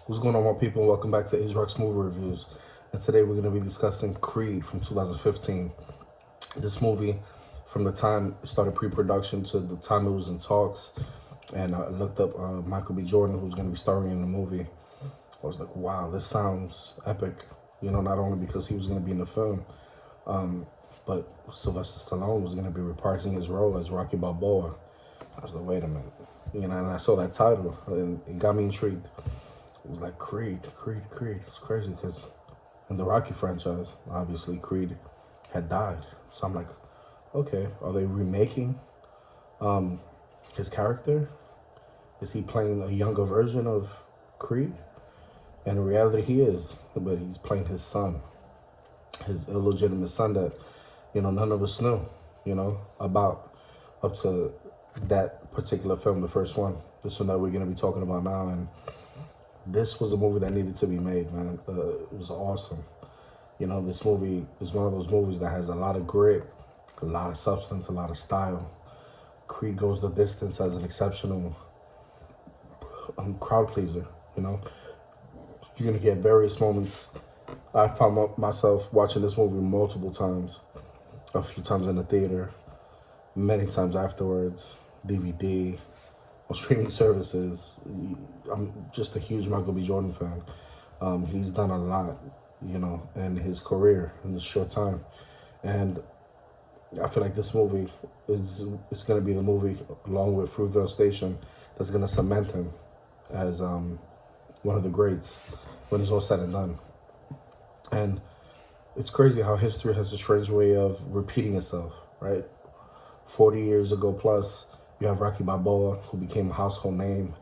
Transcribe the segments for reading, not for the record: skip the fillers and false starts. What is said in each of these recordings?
What's going on, my people? Welcome back to Israel's Movie Reviews. And today we're going to be discussing Creed from 2015. This movie, from the time it started pre-production to the time it was in talks, and I looked up Micheal B. Jordan, who's going to be starring in the movie. I was like, wow, this sounds epic. You know, not only because he was going to be in the film, but Sylvester Stallone was going to be reprising his role as Rocky Balboa. I was like, wait a minute. You know, and I saw that title, and it got me intrigued. It was like Creed. It's crazy because in the Rocky franchise, obviously Creed had died. So I'm like, okay, are they remaking his character? Is he playing a younger version of Creed? And in reality, he is, but he's playing his son, his illegitimate son that, none of us knew, about up to that particular film, the first one, this one that we're going to be talking about now. And this was a movie that needed to be made, man. It was awesome. This movie is one of those movies that has a lot of grit, a lot of substance, a lot of style. Creed goes the distance as an exceptional crowd pleaser, You're going to get various moments. I found myself watching this movie multiple times, a few times in the theater, many times afterwards, DVD, on streaming services. I'm just a huge Micheal B. Jordan fan. He's done a lot, in his career in this short time. And I feel like this movie is going to be the movie, along with Fruitvale Station, that's going to cement him as one of the greats when it's all said and done. And it's crazy how history has a strange way of repeating itself, right? 40 years ago plus, you have Rocky Balboa, who became a household name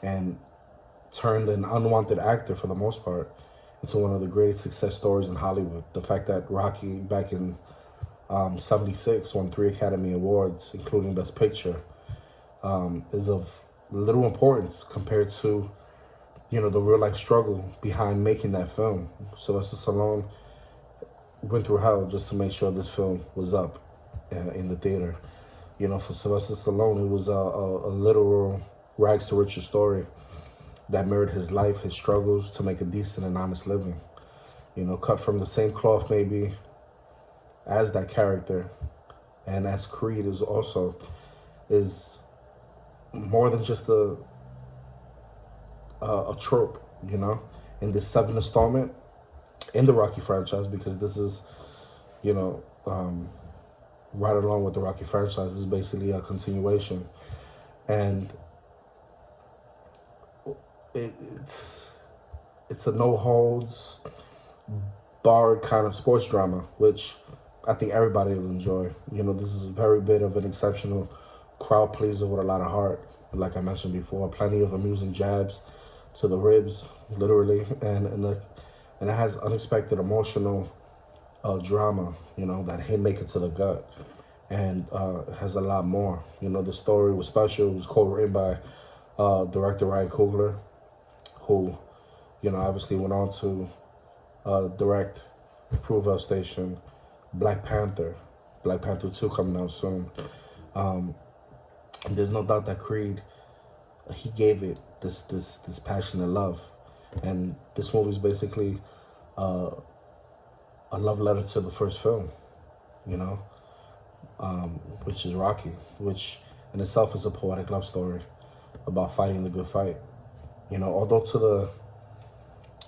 and turned an unwanted actor, for the most part, into one of the greatest success stories in Hollywood. The fact that Rocky, back in '76, won 3 Academy Awards, including Best Picture, is of little importance compared to, the real-life struggle behind making that film. Sylvester Stallone went through hell just to make sure this film was up in the theater. For Sylvester Stallone, it was a literal rags to riches story that mirrored his life, his struggles to make a decent and honest living. Cut from the same cloth maybe as that character, and as Creed is more than just a trope, in this 7th installment in the Rocky franchise, because this is, right along with the Rocky franchise. This is basically a continuation. And it's a no holds barred kind of sports drama, which I think everybody will enjoy. This is a very bit of an exceptional crowd pleaser with a lot of heart. Like I mentioned before, plenty of amusing jabs to the ribs, literally, and it has unexpected emotional drama, that him make it to the gut, and has a lot more. The story was special. It was co-written by director Ryan Coogler, who, obviously went on to direct Fruitvale Station, Black Panther 2 coming out soon. And there's no doubt that Creed, he gave it this passion and love, and this movie is basically a love letter to the first film, which is Rocky, which in itself is a poetic love story about fighting the good fight. Although to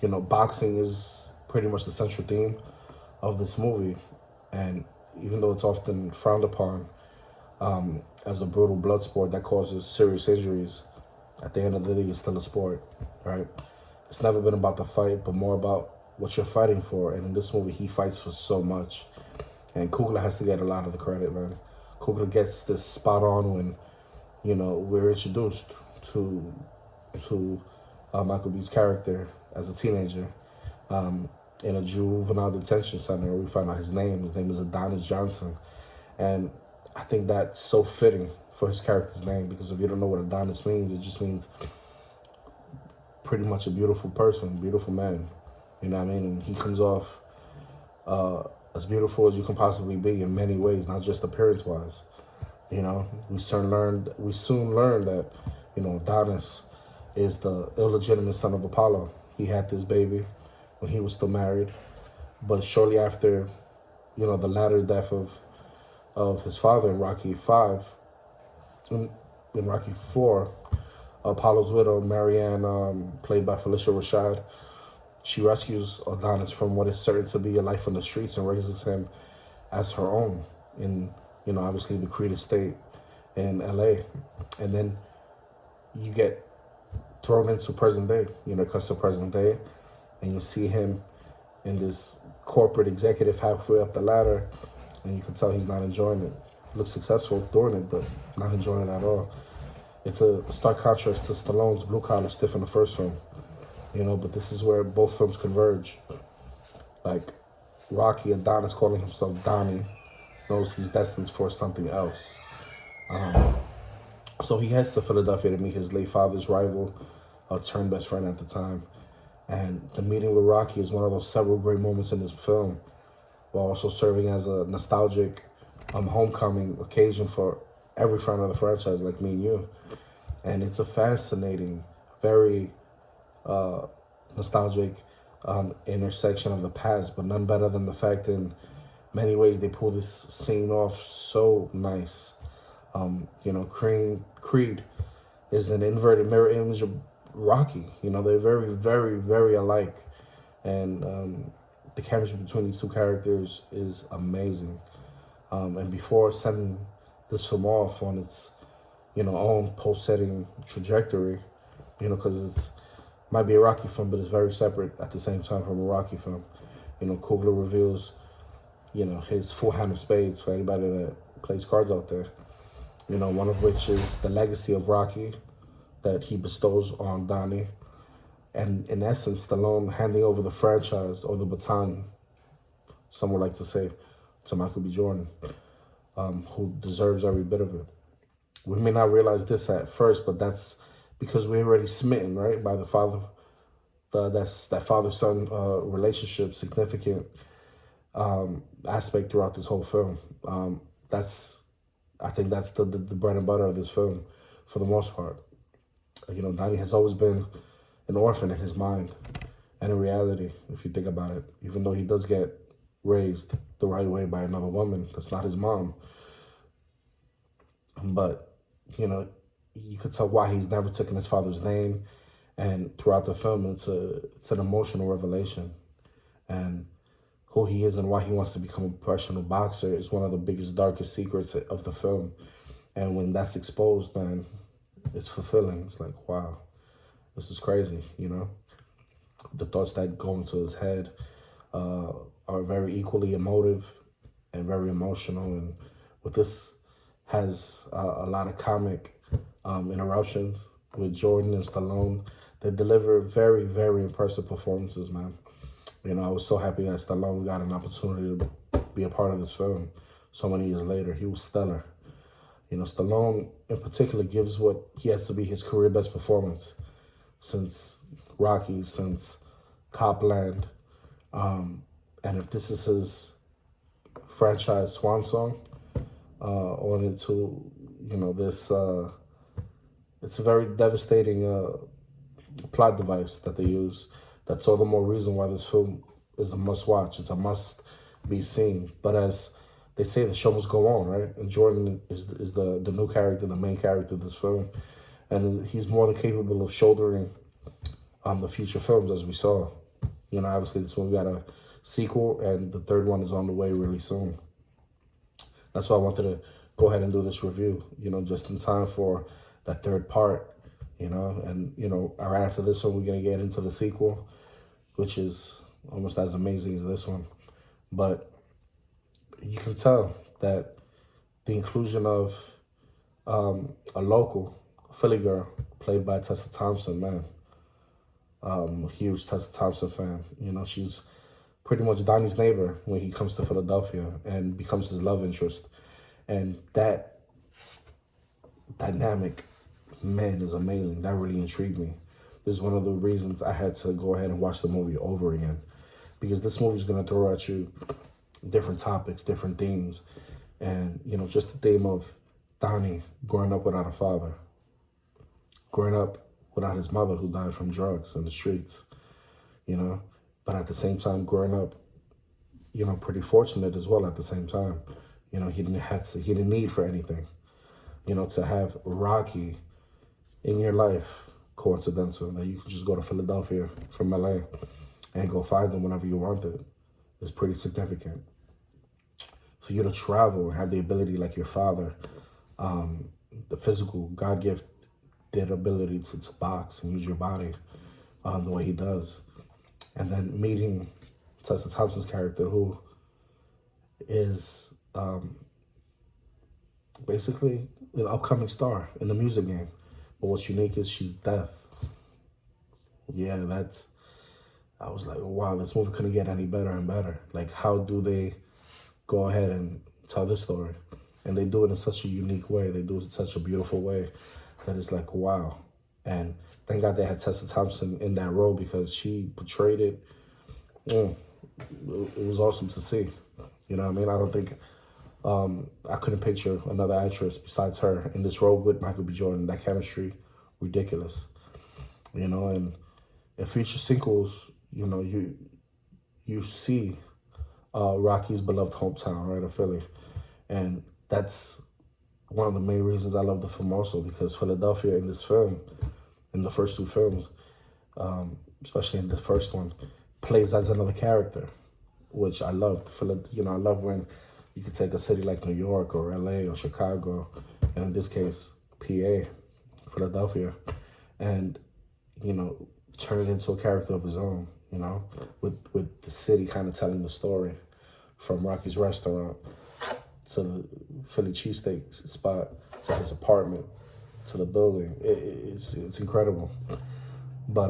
the, boxing is pretty much the central theme of this movie, and even though it's often frowned upon as a brutal blood sport that causes serious injuries, at the end of the day, it's still a sport, right? It's never been about the fight, but more about what you're fighting for. And in this movie, he fights for so much. And Coogler has to get a lot of the credit, man. Coogler gets this spot on when, we're introduced to Micheal B's character as a teenager in a juvenile detention center. We find out his name. His name is Adonis Johnson. And I think that's so fitting for his character's name, because if you don't know what Adonis means, it just means pretty much a beautiful person, beautiful man. You know what I mean? And he comes off as beautiful as you can possibly be in many ways, not just appearance-wise. We soon learned that, Adonis is the illegitimate son of Apollo. He had this baby when he was still married, but shortly after, the latter death of his father in Rocky V, in Rocky IV, Apollo's widow, Marianne, played by Felicia Rashad, she rescues Adonis from what is certain to be a life on the streets and raises him as her own in, obviously the Creed estate in LA. And then you get thrown into present day, cuts to present day, and you see him in this corporate executive halfway up the ladder, and you can tell he's not enjoying it. Looks successful doing it, but not enjoying it at all. It's a stark contrast to Stallone's blue-collar stiff in the first film, but this is where both films converge. Like, Rocky, Adonis calling himself Donnie, knows he's destined for something else. So he heads to Philadelphia to meet his late father's rival, turned best friend at the time. And the meeting with Rocky is one of those several great moments in this film, while also serving as a nostalgic homecoming occasion for every fan of the franchise, like me and you. And it's a fascinating, very nostalgic intersection of the past, but none better than the fact in many ways they pull this scene off so nice. Creed is an inverted mirror image of Rocky. They're very, very, very alike. And the chemistry between these two characters is amazing. And before sending this film off on its, own post-setting trajectory, because it's might be a Rocky film, but it's very separate at the same time from a Rocky film. Coogler reveals, his full hand of spades for anybody that plays cards out there. One of which is the legacy of Rocky that he bestows on Donnie. And in essence, Stallone handing over the franchise or the baton, some would like to say, to Micheal B. Jordan, who deserves every bit of it. We may not realize this at first, but that's because we're already smitten, right, by the father, that father-son relationship, significant aspect throughout this whole film. I think that's the bread and butter of this film, for the most part. Donnie has always been an orphan in his mind and in reality, if you think about it. Even though he does get raised the right way by another woman that's not his mom. But, you could tell why he's never taken his father's name. And throughout the film, it's an emotional revelation. And who he is and why he wants to become a professional boxer is one of the biggest, darkest secrets of the film. And when that's exposed, man, it's fulfilling. It's like, wow, this is crazy, The thoughts that go into his head are very equally emotive and very emotional. And with this has a lot of comic interruptions with Jordan and Stallone. They deliver very, very impressive performances, man. I was so happy that Stallone got an opportunity to be a part of this film so many years later. He was stellar. Stallone in particular gives what he has to be his career best performance since Rocky, since Copland. And if this is his franchise swan song, on into, this, it's a very devastating plot device that they use. That's all the more reason why this film is a must-watch. It's a must-be seen. But as they say, the show must go on, right? And Jordan is the new character, the main character of this film. And he's more than capable of shouldering the future films, as we saw. Obviously, this one got a sequel, and the third one is on the way really soon. That's why I wanted to go ahead and do this review, just in time for that third part, And, right after this one, we're going to get into the sequel, which is almost as amazing as this one. But you can tell that the inclusion of a local Philly girl played by Tessa Thompson, man, a huge Tessa Thompson fan. She's pretty much Donnie's neighbor when he comes to Philadelphia and becomes his love interest. And that dynamic, man, is amazing. That really intrigued me. This is one of the reasons I had to go ahead and watch the movie over again, because this movie is going to throw at you different topics, different themes, and, just the theme of Donnie growing up without a father, growing up without his mother who died from drugs in the streets, you know. But at the same time, growing up, pretty fortunate as well at the same time. He didn't need for anything. To have Rocky in your life, coincidental, that you could just go to Philadelphia from LA and go find them whenever you wanted, is pretty significant. For you to travel and have the ability like your father, the physical God-gifted ability to box and use your body the way he does. And then meeting Tessa Thompson's character, who is basically an upcoming star in the music game. But what's unique is she's deaf. Yeah, I was like, wow, this movie couldn't get any better and better. Like, how do they go ahead and tell this story? And they do it in such a unique way. They do it in such a beautiful way that it's like, wow. And thank God they had Tessa Thompson in that role, because she portrayed it. It was awesome to see. You know what I mean? I don't think, I couldn't picture another actress besides her in this role with Micheal B. Jordan. That chemistry, ridiculous. And in future sequels, you see Rocky's beloved hometown, right, of Philly. And that's one of the main reasons I love the film also, because Philadelphia in this film, in the first two films, especially in the first one, plays as another character, which I loved. I love when you could take a city like New York or LA or Chicago, and in this case, PA, Philadelphia, and, turn it into a character of his own, with the city kind of telling the story, from Rocky's restaurant to the Philly cheesesteak spot to his apartment to the building. It's incredible. But,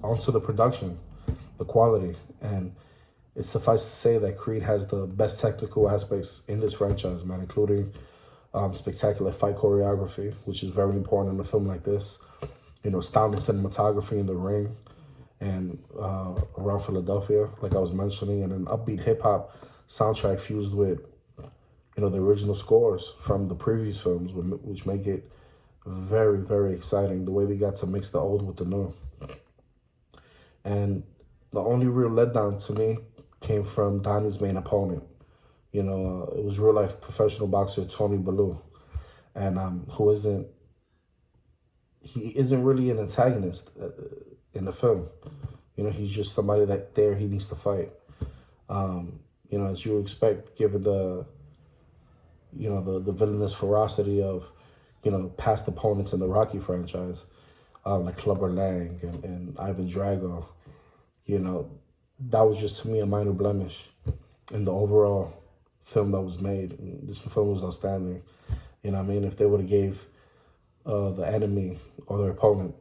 onto the production, the quality, and it's suffice to say that Creed has the best technical aspects in this franchise, man, including spectacular fight choreography, which is very important in a film like this. Astounding cinematography in the ring and around Philadelphia, like I was mentioning, and an upbeat hip-hop soundtrack fused with, the original scores from the previous films, which make it very, very exciting, the way they got to mix the old with the new. And the only real letdown to me came from Donnie's main opponent. It was real-life professional boxer Tony Bellew, and he isn't really an antagonist in the film. He's just somebody that he needs to fight. As you expect, given the villainous ferocity of, past opponents in the Rocky franchise, like Clubber Lang and Ivan Drago. That was just, to me, a minor blemish in the overall film that was made. This film was outstanding. If they would have gave the enemy or their opponent,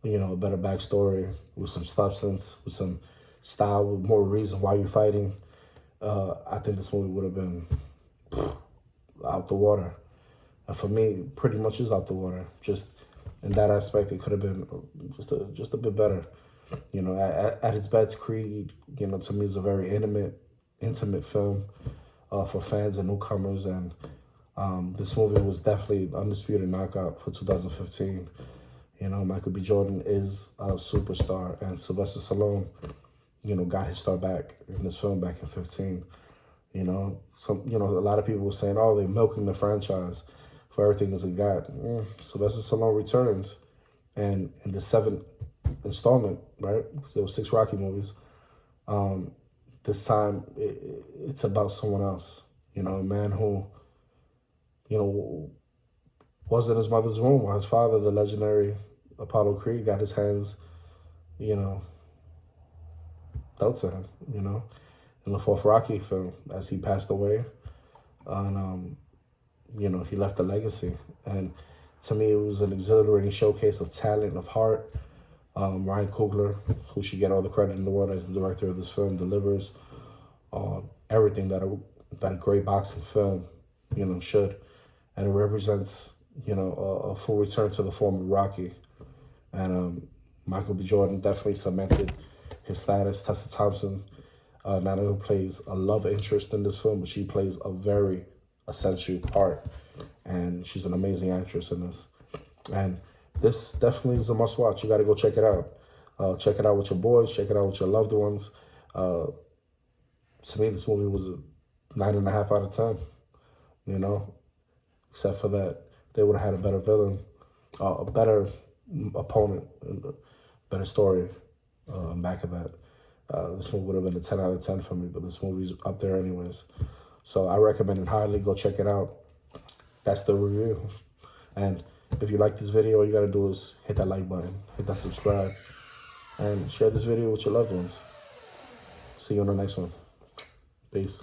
a better backstory with some substance, with some style, with more reason why you're fighting, I think this movie would have been out the water. And for me, pretty much is out the water. Just in that aspect, it could have been just a bit better. At its best, Creed, to me is a very intimate film for fans and newcomers. And this movie was definitely an undisputed knockout for 2015. Micheal B. Jordan is a superstar, and Sylvester Stallone, got his start back in this film back in 15. A lot of people were saying, oh, they're milking the franchise for everything as it got. Sylvester Stallone returns, and in the 7th installment, right, because there were 6 Rocky movies, this time it's about someone else. A man who, was in his mother's womb while his father, the legendary Apollo Creed, got his hands, dealt to him, in the 4th Rocky film, as he passed away. And, he left a legacy. And to me, it was an exhilarating showcase of talent, of heart. Ryan Coogler, who should get all the credit in the world as the director of this film, delivers on everything that a great boxing film, should. And it represents, a full return to the form of Rocky. And Micheal B. Jordan definitely cemented his status. Tessa Thompson not only plays a love interest in this film, but she plays a very essential part. And she's an amazing actress in this. And this definitely is a must watch. You got to go check it out. Check it out with your boys. Check it out with your loved ones. To me, this movie was a 9.5 out of 10. You know, except for that, they would have had a better villain, a better opponent, and a better story. Back of that, this movie would have been a 10 out of 10 for me. But this movie's up there anyways. So I recommend it highly. Go check it out. That's the review. And if you like this video, all you gotta do is hit that like button, hit that subscribe, and share this video with your loved ones. See you on the next one. Peace.